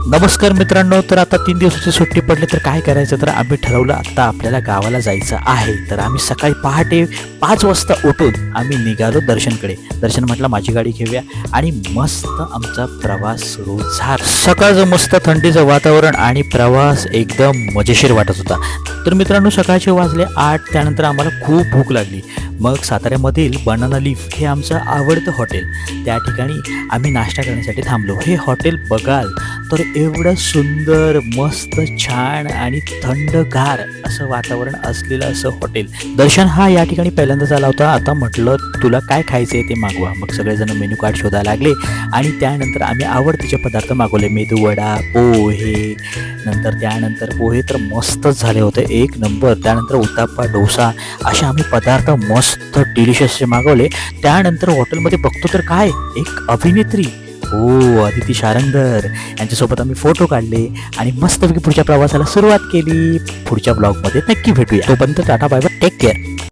नमस्कार मित्रांनो, तर आता 3 दिवसाची सुट्टी पडली तर काय करायचं, तर आम्ही ठरवलं आता आपल्याला गावाला जायचं आहे. तर आम्ही सकाळी पहाटे 5 वाजता उठून आम्ही निघालो दर्शनकडे. दर्शन म्हटलं माझी गाडी घेऊया आणि मस्त आमचा प्रवास सुरू झाला. सकाळचं मस्त थंडीचं वातावरण आणि प्रवास एकदम मजेशीर वाटत होता. तर मित्रांनो, सकाळचे वाजले 8. त्यानंतर आम्हाला खूप भूक लागली. मग साताऱ्यामधील बनाना लीफ हे आमचं आवडतं हॉटेल, त्या ठिकाणी आम्ही नाश्ता करण्यासाठी थांबलो. हे हॉटेल बघाल तर एवढं सुंदर, मस्त, छान आणि थंडगार असं वातावरण असलेलं असं हॉटेल. दर्शन हा या ठिकाणी पहिल्यांदाच आला होता. आता म्हटलं तुला काय खायचं आहे ते मागवा. मग सगळेजण मेन्यू कार्ड शोधायला लागले आणि त्यानंतर आम्ही आवडतीचे पदार्थ मागवले. मेदूवडा, पोहे, त्यानंतर पोहे तर मस्तच झाले होते, एक नंबर. त्यानंतर उत्तप्पा, डोसा असे आम्ही पदार्थ मस्त डिलिशियसचे मागवले. त्यानंतर हॉटेलमध्ये बघतो तर काय, एक अभिनेत्री, हो, अदिती शारंगधर यांच्यासोबत आम्ही फोटो काढले आणि मस्तपैकी पुढच्या प्रवासाला सुरुवात केली. पुढच्या ब्लॉगमध्ये नक्की भेटूया. तोपर्यंत tata, bye bye, take care.